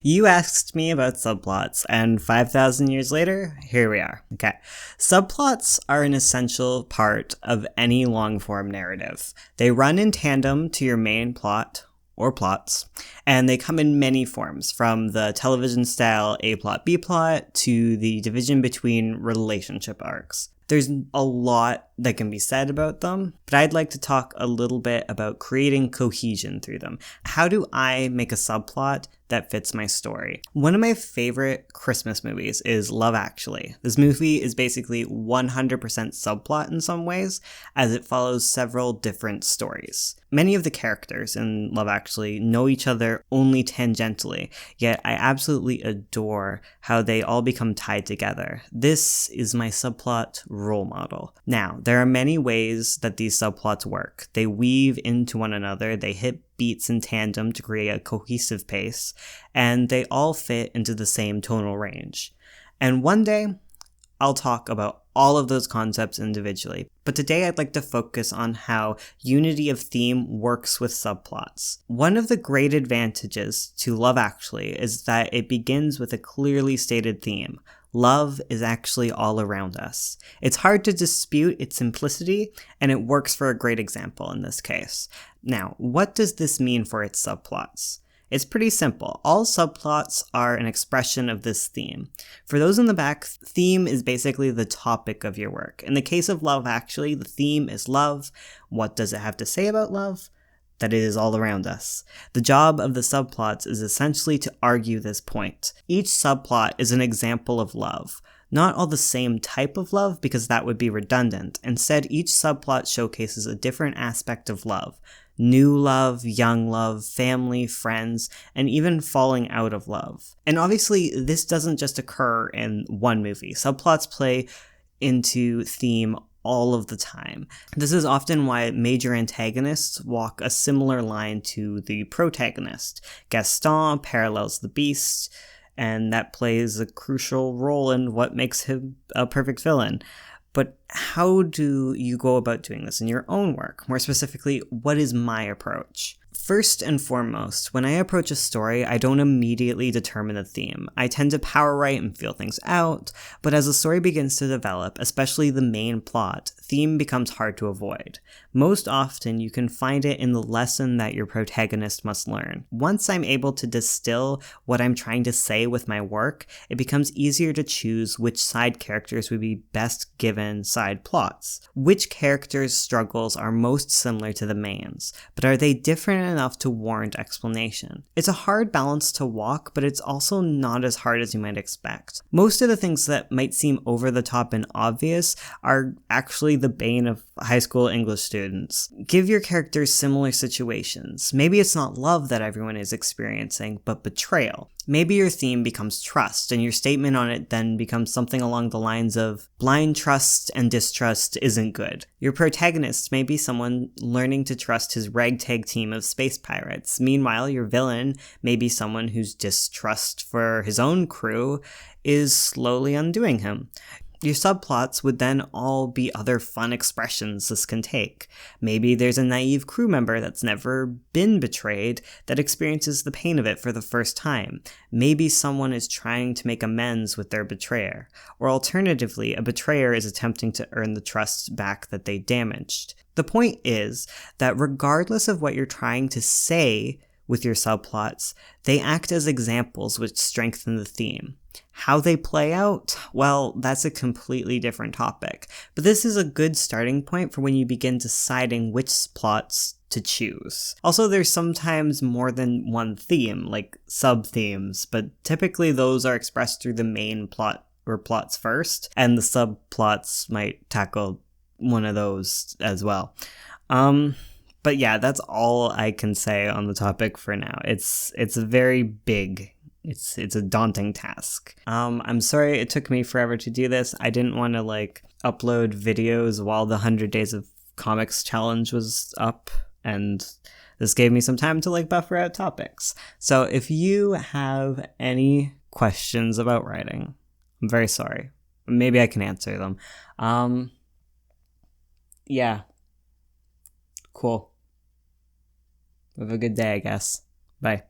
You asked me about subplots, and 5,000 years later, here we are. Okay. Subplots are an essential part of any long-form narrative. They run in tandem to your main plot, or plots, and they come in many forms, from the television-style A-plot, B-plot, to the division between relationship arcs. There's a lot that can be said about them, but I'd like to talk a little bit about creating cohesion through them. How do I make a subplot that fits my story? One of my favorite Christmas movies is Love Actually. This movie is basically 100% subplot in some ways, as it follows several different stories. Many of the characters in Love Actually know each other only tangentially, yet I absolutely adore how they all become tied together. This is my subplot role model. Now, there are many ways that these subplots work. They weave into one another, they hit beats in tandem to create a cohesive pace, and they all fit into the same tonal range. And one day, I'll talk about all of those concepts individually, but today I'd like to focus on how unity of theme works with subplots. One of the great advantages to Love Actually is that it begins with a clearly stated theme. Love is actually all around us. It's hard to dispute its simplicity, and it works for a great example in this case. Now, what does this mean for its subplots? It's pretty simple. All subplots are an expression of this theme. For those in the back, theme is basically the topic of your work. In the case of Love Actually, the theme is love. What does it have to say about love? That it is all around us. The job of the subplots is essentially to argue this point. Each subplot is an example of love. Not all the same type of love, because that would be redundant. Instead, each subplot showcases a different aspect of love. New love, young love, family, friends, and even falling out of love. And obviously, this doesn't just occur in one movie. Subplots play into theme all of the time. This is often why major antagonists walk a similar line to the protagonist. Gaston parallels the Beast, and that plays a crucial role in what makes him a perfect villain. But how do you go about doing this in your own work? More specifically, what is my approach? First and foremost, when I approach a story, I don't immediately determine the theme. I tend to power write and feel things out, but as the story begins to develop, especially the main plot, theme becomes hard to avoid. Most often, you can find it in the lesson that your protagonist must learn. Once I'm able to distill what I'm trying to say with my work, it becomes easier to choose which side characters would be best given side plots. Which characters' struggles are most similar to the main's, but are they different enough to warrant explanation? It's a hard balance to walk, but it's also not as hard as you might expect. Most of the things that might seem over the top and obvious are actually the bane of high school English students. Give your characters similar situations. Maybe it's not love that everyone is experiencing, but betrayal. Maybe your theme becomes trust, and your statement on it then becomes something along the lines of, blind trust and distrust isn't good. Your protagonist may be someone learning to trust his ragtag team of space pirates. Meanwhile, your villain may be someone whose distrust for his own crew is slowly undoing him. Your subplots would then all be other fun expressions this can take. Maybe there's a naive crew member that's never been betrayed that experiences the pain of it for the first time. Maybe someone is trying to make amends with their betrayer. Or alternatively, a betrayer is attempting to earn the trust back that they damaged. The point is that regardless of what you're trying to say with your subplots, they act as examples which strengthen the theme. How they play out? Well, that's a completely different topic. But this is a good starting point for when you begin deciding which plots to choose. Also, there's sometimes more than one theme, like sub-themes, but typically those are expressed through the main plot or plots first, and the subplots might tackle one of those as well. But yeah, that's all I can say on the topic for now. It's very big. It's a daunting task. I'm sorry it took me forever to do this. I didn't want to upload videos while the 100 Days of Comics challenge was up, and this gave me some time to buffer out topics. So if you have any questions about writing, I'm very sorry. Maybe I can answer them. Yeah. Cool. Have a good day, I guess. Bye.